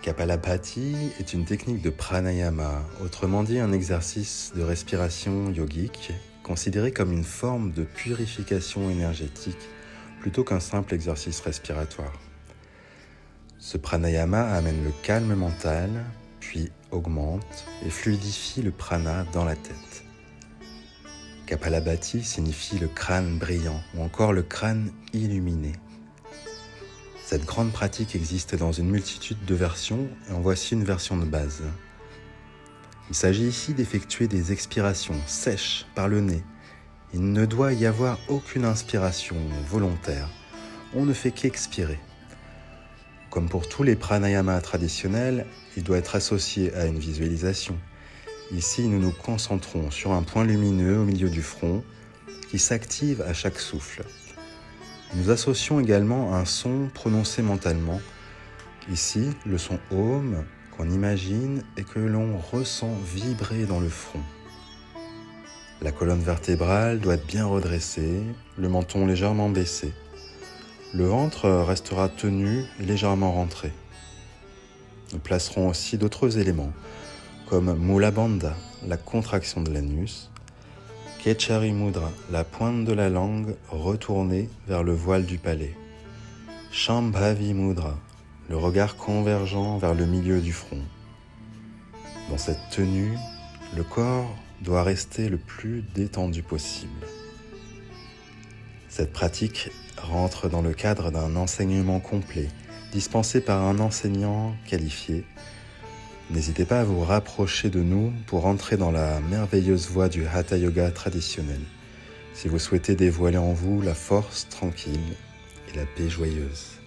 Kapalabhati est une technique de pranayama, autrement dit un exercice de respiration yogique, considéré comme une forme de purification énergétique plutôt qu'un simple exercice respiratoire. Ce pranayama amène le calme mental, puis augmente et fluidifie le prana dans la tête. Kapalabhati signifie le crâne brillant ou encore le crâne illuminé. Cette grande pratique existe dans une multitude de versions et en voici une version de base. Il s'agit ici d'effectuer des expirations sèches par le nez. Il ne doit y avoir aucune inspiration volontaire. On ne fait qu'expirer. Comme pour tous les pranayamas traditionnels, il doit être associé à une visualisation. Ici, nous nous concentrons sur un point lumineux au milieu du front qui s'active à chaque souffle. Nous associons également un son prononcé mentalement. Ici, le son Om qu'on imagine et que l'on ressent vibrer dans le front. La colonne vertébrale doit être bien redressée, le menton légèrement baissé. Le ventre restera tenu et légèrement rentré. Nous placerons aussi d'autres éléments, comme Mula Bandha, la contraction de l'anus, Kechari Mudra, la pointe de la langue retournée vers le voile du palais, Shambhavi Mudra, le regard convergent vers le milieu du front. Dans cette tenue, le corps doit rester le plus détendu possible. Cette pratique rentre dans le cadre d'un enseignement complet, dispensé par un enseignant qualifié. N'hésitez pas à vous rapprocher de nous pour entrer dans la merveilleuse voie du Hatha Yoga traditionnel, si vous souhaitez dévoiler en vous la force tranquille et la paix joyeuse.